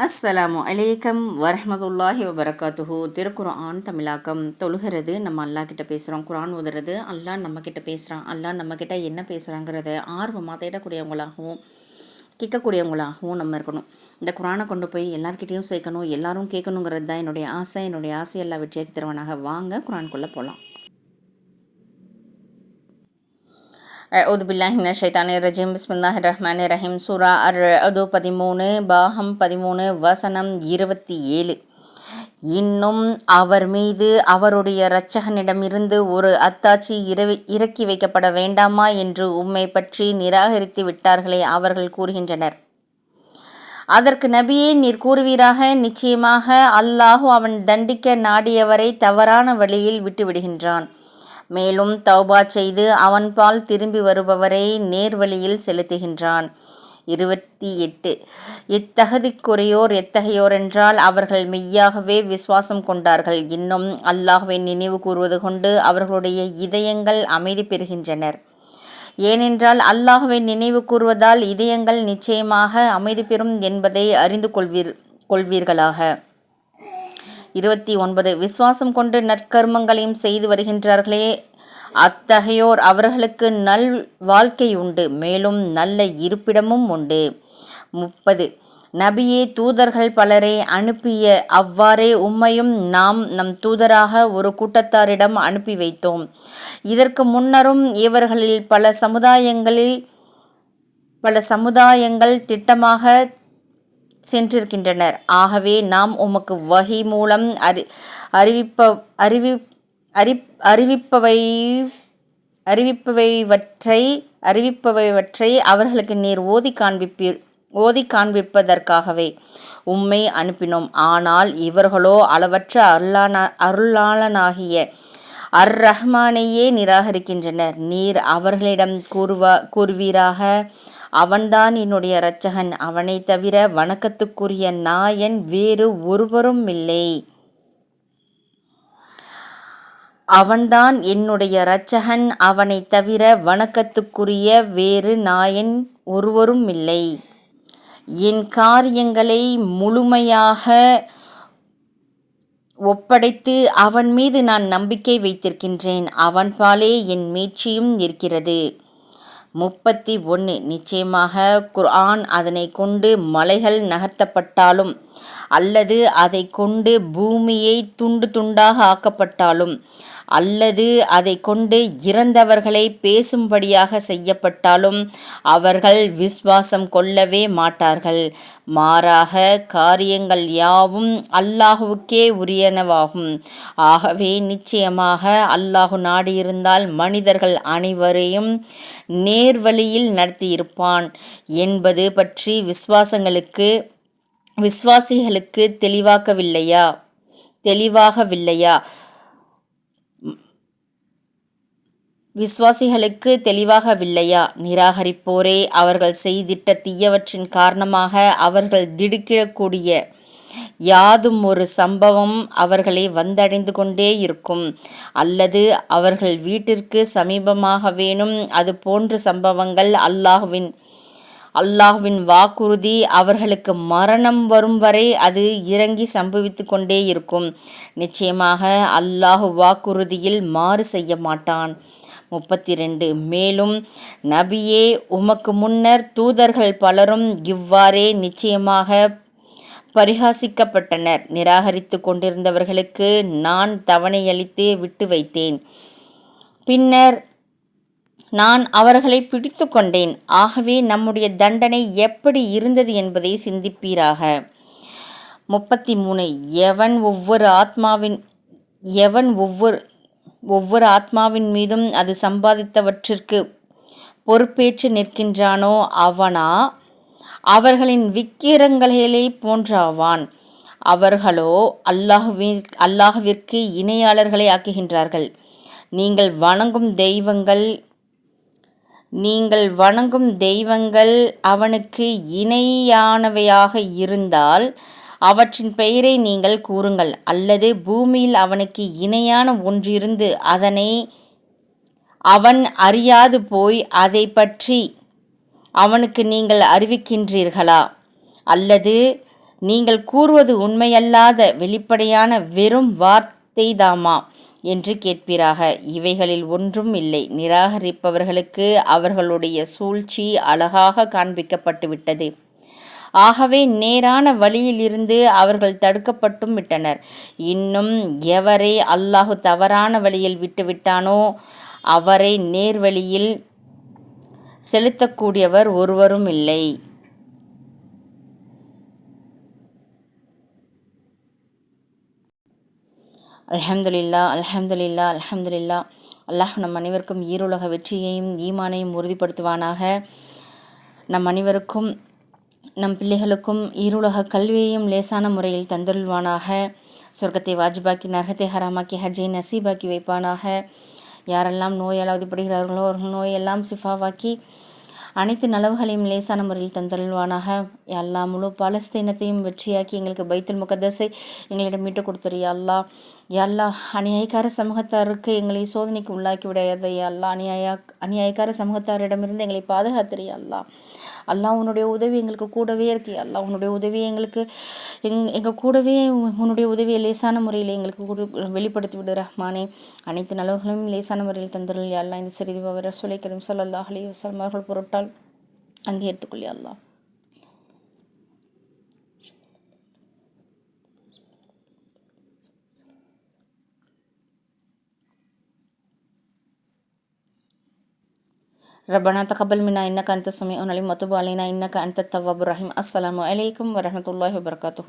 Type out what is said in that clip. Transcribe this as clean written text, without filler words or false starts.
அஸ்ஸலாமு அலைக்கும் வரஹ்மத்துல்லாஹி வபரகாத்துஹு. திருக்குர்ஆன் தமிழாக்கம். தொழுகிறது நம்ம அல்லா கிட்ட பேசுகிறோம், குர்ஆன் ஓதுறது அல்லாஹ் நம்ம கிட்ட பேசுகிறான். அல்லாஹ் நம்ம கிட்ட என்ன பேசுகிறாங்கிறத ஆர்வமாக தேடக்கூடியவங்களாகவும் கேட்கக்கூடியவங்களாகவும் நம்ம இருக்கணும். இந்த குர்ஆனை கொண்டு போய் எல்லார்கிட்டையும் சேர்க்கணும், எல்லாரும் கேட்கணுங்கிறது தான் என்னுடைய ஆசை. எல்லாம் வெற்றியாக்கி தருவனாக. வாங்க குர்ஆனுக்குள்ளே போகலாம். அவுது பில்லாஹி மினஷ் ஷைத்தானிர் ரஜீம். பிஸ்மில்லாஹிர் ரஹ்மானிர் ரஹீம். சூரா அது 13 பாகம் 13 வசனம் 27. இன்னும் அவர் மீது அவருடைய இரட்சகனிடமிருந்து ஒரு அத்தாட்சி இறக்கி வைக்கப்பட வேண்டாமா என்று உம்மை பற்றி நிராகரித்து விட்டார்களே அவர்கள் கூறுகின்றனர். அதற்கு நபியே, நீர் கூறுவீராக, நிச்சயமாக அல்லாஹ் அவன் தண்டிக்க நாடியவரை தவறான வழியில் விட்டுவிடுகின்றான். மேலும் தௌபா செய்து அவன்பால் திரும்பி வருபவரை நேர்வழியில் செலுத்துகின்றான். 28. இத்தகுதிக்குறையோர் எத்தகையோர் என்றால் அவர்கள் மெய்யாகவே விசுவாசம் கொண்டார்கள். இன்னும் அல்லாஹ்வை நினைவு கூறுவது கொண்டு அவர்களுடைய இதயங்கள் அமைதி பெறுகின்றனர். ஏனென்றால் அல்லாஹ்வை நினைவு கூறுவதால் இதயங்கள் நிச்சயமாக அமைதி பெறும் என்பதை அறிந்து கொள்வீர்களாக. 29. விசுவாசம் கொண்டு நற்கர்மங்களையும் செய்து வருகின்றார்களே, அத்தகையோர் அவர்களுக்கு நல் வாழ்க்கை உண்டு, மேலும் நல்ல இருப்பிடமும் உண்டு. 30. நபியே, தூதர்கள் பலரை அனுப்பிய அவ்வாறே உம்மையும் நாம் நம் தூதராக ஒரு கூட்டத்தாரிடம் அனுப்பி வைத்தோம். இதற்கு முன்னரும் இவர்களில் பல சமுதாயங்கள் திட்டமாக சென்றிருக்கின்றனர். ஆகவே நாம் உமக்கு வஹி மூலம் அறிவிப்பவைவற்றை அவர்களுக்கு நீர் ஓதி காண்பிப்பதற்காகவே உம்மை அனுப்பினோம். ஆனால் இவர்களோ அளவற்ற அருளாளனாகிய ரஹ்மானையே நிராகரிக்கின்றனர். நீர் அவர்களிடம் கூறுவீராக, அவன்தான் என்னுடைய இரட்சகன், அவனை தவிர வணக்கத்துக்குரிய நாயன் வேறு ஒருவரும் இல்லை. அவன்தான் என்னுடைய இரட்சகன், அவனை தவிர வணக்கத்துக்குரிய வேறு நாயன் ஒருவரும் இல்லை. என் காரியங்களை முழுமையாக ஒப்படைத்து அவன் மீது நான் நம்பிக்கை வைத்திருக்கின்றேன். அவன்பாலே என் மீட்சியும் இருக்கிறது. 31. நிச்சயமாக குர்ஆன் அதனை கொண்டு மலைகள் நகர்த்தப்பட்டாலும் அல்லது அதை கொண்டு பூமியை துண்டு துண்டாக ஆக்கப்பட்டாலும் அல்லது அதை கொண்டு இறந்தவர்களை பேசும்படியாக செய்யப்பட்டாலும் அவர்கள் விசுவாசம் கொள்ளவே மாட்டார்கள். மாறாக காரியங்கள் யாவும் அல்லாஹுவுக்கே உரியனவாகும். ஆகவே நிச்சயமாக அல்லாஹு நாடியிருந்தால் மனிதர்கள் அனைவரையும் நேர்வழியில் நடத்தியிருப்பான் என்பது பற்றி விசுவாசிகளுக்கு தெளிவாகவில்லையா? நிராகரிப்போரே, அவர்கள் செய்திட்ட தீயவற்றின் காரணமாக அவர்கள் திடுக்கிடக்கூடிய யாதும் ஒரு சம்பவம் அவர்களை வந்தடைந்து கொண்டே இருக்கும். அல்லது அவர்கள் வீட்டிற்கு சமீபமாகவேனும் அது போன்ற சம்பவங்கள் அல்லாஹ்வின் வாக்குறுதி அவர்களுக்கு மரணம் வரும் வரை அது இறங்கி சம்பவித்து கொண்டே இருக்கும். நிச்சயமாக அல்லாஹ் வாக்குறுதியில் மாறு செய்ய மாட்டான். 32. மேலும் நபியே, உமக்கு முன்னர் தூதர்கள் பலரும் இவ்வாறே நிச்சயமாக பரிகாசிக்கப்பட்டனர். நிராகரித்து கொண்டிருந்தவர்களுக்கு நான் தவணையளித்து விட்டு வைத்தேன். பின்னர் நான் அவர்களை பிடித்து கொண்டேன். ஆகவே நம்முடைய தண்டனை எப்படி இருந்தது என்பதை சிந்திப்பீராக. 33. எவன் ஒவ்வொரு ஆத்மாவின் மீதும் அது சம்பாதித்தவற்றிற்கு பொறுப்பேற்று நிற்கின்றானோ அவனா அவர்களின் விக்கிரங்களே போன்றாவான். அவர்களோ அல்லாஹ்விற்கு இணையாளர்களை ஆக்குகின்றார்கள். நீங்கள் வணங்கும் தெய்வங்கள் அவனுக்கு இணையானவையாக இருந்தால் அவற்றின் பெயரை நீங்கள் கூறுங்கள். அல்லது பூமியில் அவனுக்கு இணையான ஒன்றிருந்து அதனை அவன் அறியாது போய் அதை பற்றி அவனுக்கு நீங்கள் அறிவிக்கின்றீர்களா? அல்லது நீங்கள் கூறுவது உண்மையல்லாத வெளிப்படையான வெறும் வார்த்தைதாமா என்று கேட்பீராக. இவைகளில் ஒன்றும் இல்லை. நிராகரிப்பவர்களுக்கு அவர்களுடைய சூழ்ச்சி அழகாக காண்பிக்கப்பட்டுவிட்டது. ஆகவே நேரான வழியிலிருந்து அவர்கள் தடுக்கப்பட்டும் விட்டனர். இன்னும் எவரை அல்லாஹு தவறான வழியில் விட்டுவிட்டானோ அவரை நேர்வழியில் செலுத்தக்கூடியவர் ஒருவரும் இல்லை. அல்ஹம்துலில்லா, அல்ஹம்துலில்லா, அல்ஹம்துலில்லா. அல்லாஹ் நம் அனைவருக்கும் ஈருலக வெற்றியையும் ஈமானையும் உறுதிப்படுத்துவானாக. நம் அனைவருக்கும் நம் பிள்ளைகளுக்கும் ஈருலக கல்வியையும் லேசான முறையில் தந்தருள்வானாக. சொர்க்கத்தை வாஜிபாக்கி நரகத்தை ஹராமாக்கி ஹஜ்ஜை நசீபாக்கி வைப்பானாக. யாரெல்லாம் நோயால் அவதிப்படுகிறார்களோ அவர்கள் நோயெல்லாம் சிஃபாவாக்கி அனைத்து நலவுகளையும் லேசான முறையில் தந்தருள்வானாக. எல்லா முழு பாலஸ்தீனத்தையும் வெற்றியாக்கி எங்களுக்கு பைத்துல் முகத்தஸை எங்களிடம் மீட்டு கொடுத்துரு. யா அல்லாஹ் அநியாயக்கார சமூகத்தாருக்கு எங்களை சோதனைக்கு உள்ளாக்கி விடையாத. யா அல்லாஹ் அநியாயக்கார சமூகத்தாரிடமிருந்து எங்களை பாதுகாத்துரு. யா அல்லாஹ் உன்னுடைய உதவி எங்களுக்கு கூடவே இருக்கு. அல்லாஹ் உன்னுடைய உதவியை எங்களுக்கு எங்கள் கூடவே உன்னுடைய உதவியை லேசான முறையில் எங்களுக்கு வெளிப்படுத்தி விடு ரஹ்மானே. அனைத்து நலவுகளையும் லேசான முறையில் தந்தருள். யா அல்லாஹ் இந்த சிறிது ரசூலை கரீம் ஸல்லல்லாஹு அலைஹி வஸல்லம் அவர்கள் பொருட்டால் அங்கே எடுத்துக்கொள். யா அல்லாஹ். ربنا تقبل منا إنك أنت السميع العليم وتب علينا إنك أنت التواب الرحيم. السلام عليكم ورحمة الله وبركاته.